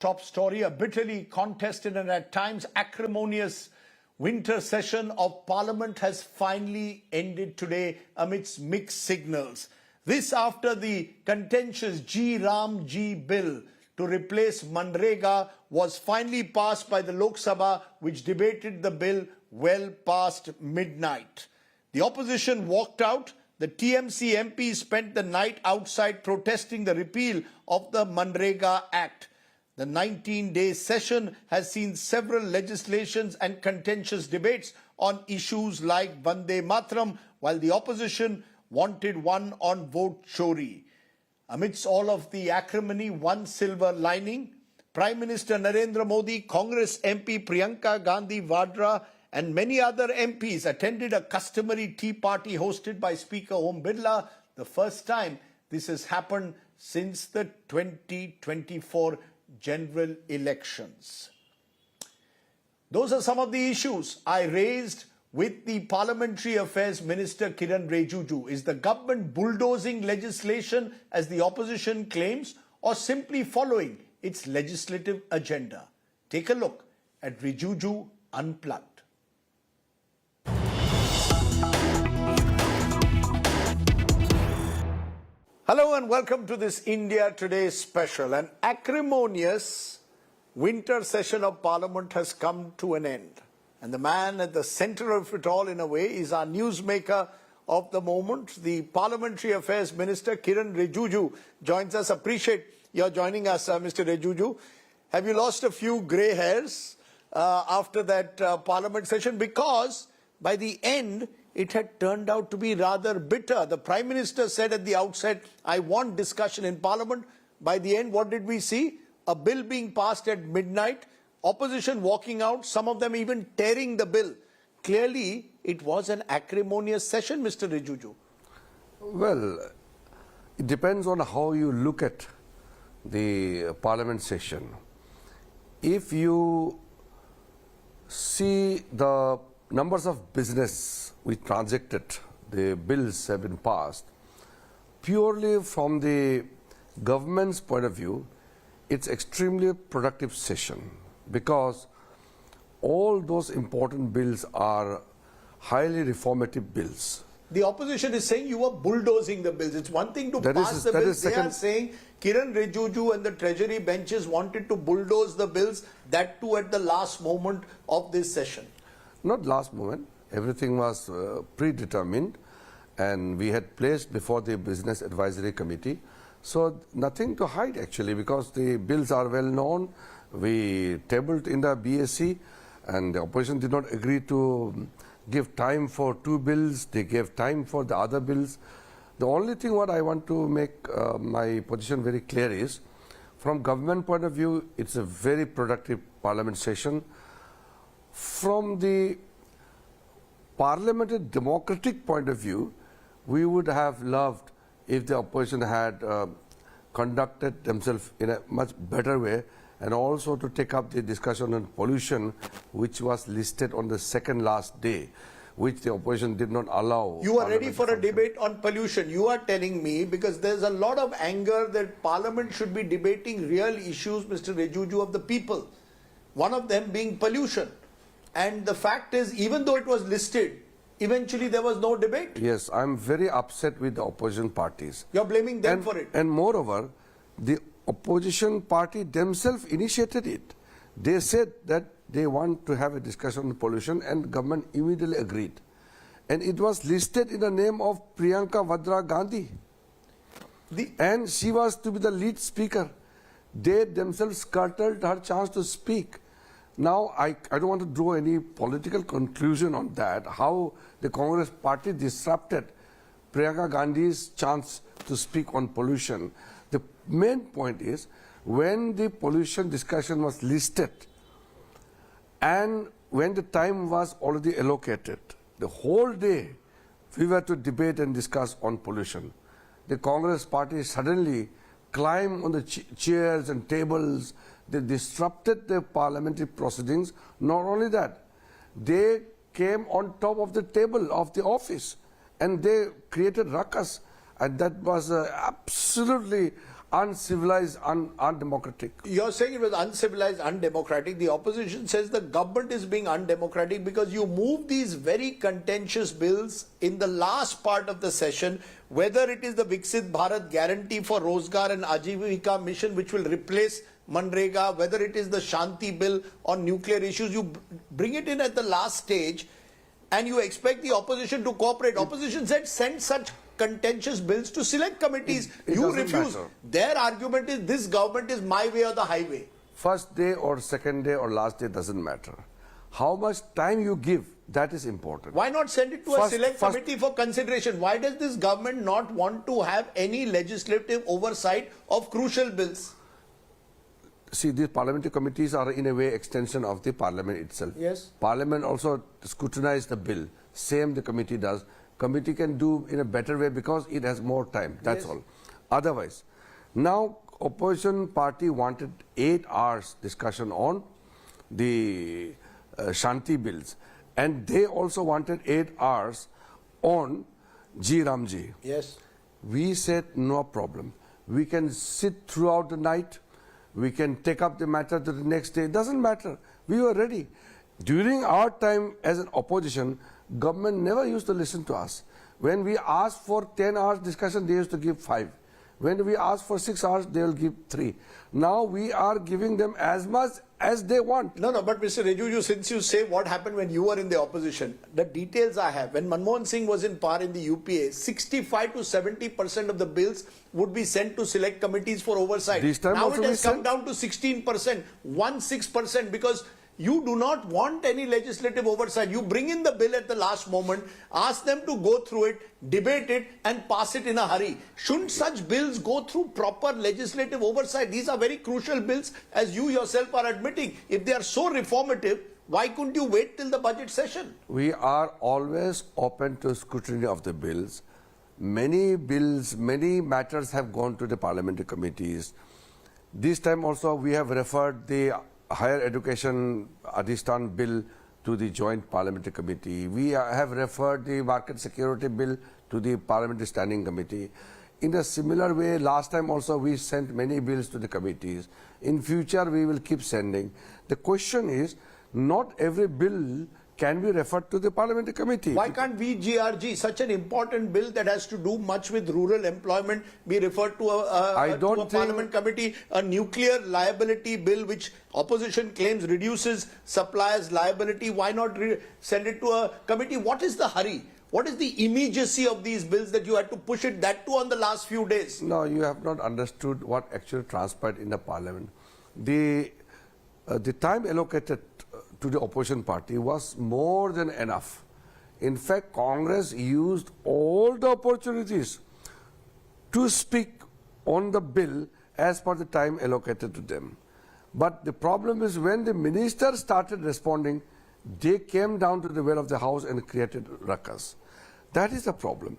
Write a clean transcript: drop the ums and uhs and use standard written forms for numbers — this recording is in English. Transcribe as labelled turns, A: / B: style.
A: Top story, a bitterly contested and at times acrimonious winter session of Parliament has finally ended today amidst mixed signals. This after the contentious Ramji bill to replace Manrega was finally passed by the Lok Sabha, which debated the bill well past midnight. The opposition walked out. The TMC MPs spent the night outside protesting the repeal of the Manrega Act. The 19-day session has seen several legislations and contentious debates on issues like Vande Mataram, while the opposition wanted one on vote chori. Amidst all of the acrimony, one silver lining: Prime Minister Narendra Modi, Congress MP Priyanka Gandhi Vadra and many other MPs attended a customary tea party hosted by Speaker Om Birla, the first time this has happened since the 2024 general elections. Those are some of the issues I raised with the Parliamentary Affairs Minister Kiren Rijiju. Is the government bulldozing legislation as the opposition claims, or simply following its legislative agenda? Take a look at Rijiju Unplugged. Hello and welcome to this India Today special. An acrimonious winter session of Parliament has come to an end. And the man at the center of it all, in a way, is our newsmaker of the moment. The Parliamentary Affairs Minister Kiren Rijiju joins us. Appreciate your joining us, Mr. Rijiju. Have you lost a few grey hairs after that Parliament session? Because by the end, it had turned out to be rather bitter. The Prime Minister said at the outset, I want discussion in Parliament. By the end, what did we see? A bill being passed at midnight, opposition walking out, some of them even tearing the bill. Clearly, it was an acrimonious session, Mr. Rijiju.
B: Well, it depends on how you look at the Parliament session. If you see the numbers of business we transacted, the bills have been passed, purely from the government's point of view, it's extremely productive session, because all those important bills are highly reformative bills.
A: The opposition is saying you were bulldozing the bills. It's one thing to pass the bills. They are saying Kiren Rijiju and the Treasury benches wanted to bulldoze the bills, that too at the last moment of this session.
B: Not last moment. Everything was predetermined, and we had placed before the Business Advisory Committee. So nothing to hide actually, because the bills are well known. We tabled in the BSC, and the opposition did not agree to give time for two bills. They gave time for the other bills. The only thing what I want to make my position very clear is, from government point of view, it's a very productive Parliament session. From the parliamentary democratic point of view, we would have loved if the opposition had conducted themselves in a much better way, and also to take up the discussion on pollution, which was listed on the second last day, which the opposition did not allow.
A: You are ready for a debate on pollution. You are telling me, because there's a lot of anger that Parliament should be debating real issues, Mr. Rijiju, of the people. One of them being pollution. And the fact is, even though it was listed, eventually there was no debate.
B: Yes, I'm very upset with the opposition parties.
A: You're blaming them for it.
B: And moreover, the opposition party themselves initiated it. They said that they want to have a discussion on pollution, and government immediately agreed. And it was listed in the name of Priyanka Gandhi Vadra. And she was to be the lead speaker. They themselves curtailed her chance to speak. Now, I don't want to draw any political conclusion on that, how the Congress party disrupted Priyanka Gandhi's chance to speak on pollution. The main point is, when the pollution discussion was listed and when the time was already allocated, the whole day we were to debate and discuss on pollution. The Congress party suddenly climbed on the chairs and tables. They disrupted the parliamentary proceedings. Not only that, they came on top of the table of the office and they created ruckus. And that was absolutely uncivilized, undemocratic.
A: You're saying it was uncivilized, undemocratic. The opposition says the government is being undemocratic because you move these very contentious bills in the last part of the session, whether it is the Viksit Bharat Guarantee for Rozgar and Ajeevika Mission, which will replace Manrega, whether it is the Shanti bill on nuclear issues. You bring it in at the last stage and you expect the opposition to cooperate. Opposition said send such contentious bills to select committees. You refuse.
B: Matter.
A: Their argument is this government is my way or the highway.
B: First day or second day or last day doesn't matter. How much time you give, that is important.
A: Why not send it to a select committee for consideration? Why does this government not want to have any legislative oversight of crucial bills?
B: See, these parliamentary committees are in a way extension of the parliament itself.
A: Yes.
B: Parliament also scrutinizes the bill. Same the committee does. Committee can do in a better way because it has more time. That's all. Otherwise, now opposition party wanted 8 hours discussion on the Shanti bills, and they also wanted 8 hours on VBG Ramji.
A: Yes.
B: We said no problem. We can sit throughout the night. We can take up the matter to the next day. It doesn't matter. We were ready. During our time as an opposition, government never used to listen to us. When we asked for 10 hours discussion, they used to give 5. When we asked for 6 hours, they will give 3. Now we are giving them as much as they want.
A: No, but Mr. Rijiju, since you say what happened when you were in the opposition, the details I have, when Manmohan Singh was in power in the UPA, 65 to 70% of the bills would be sent to select committees for oversight.
B: This time
A: now
B: also
A: it has
B: we
A: come down to 16%, 16%, because you do not want any legislative oversight. You bring in the bill at the last moment, ask them to go through it, debate it and pass it in a hurry. Shouldn't such bills go through proper legislative oversight? These are very crucial bills, as you yourself are admitting. If they are so reformative, why couldn't you wait till the budget session?
B: We are always open to scrutiny of the bills. Many bills, many matters have gone to the parliamentary committees. This time also we have referred the Higher Education Adhistan Bill to the Joint Parliamentary Committee. We have referred the Market Security Bill to the Parliamentary Standing Committee. In a similar way, last time also we sent many bills to the committees. In future, we will keep sending. The question is, not every bill can be referred to the Parliamentary Committee.
A: Why can't VGRG, such an important bill that has to do much with rural employment, be referred to a Parliament committee? A nuclear liability bill, which opposition claims reduces suppliers' liability, why not send it to a committee? What is the hurry? What is the immediacy of these bills that you had to push it, that too on the last few days?
B: No, you have not understood what actually transpired in the Parliament. The time allocated to the opposition party was more than enough. In fact, Congress used all the opportunities to speak on the bill as per the time allocated to them. But the problem is when the minister started responding, they came down to the well of the house and created ruckus. That is the problem.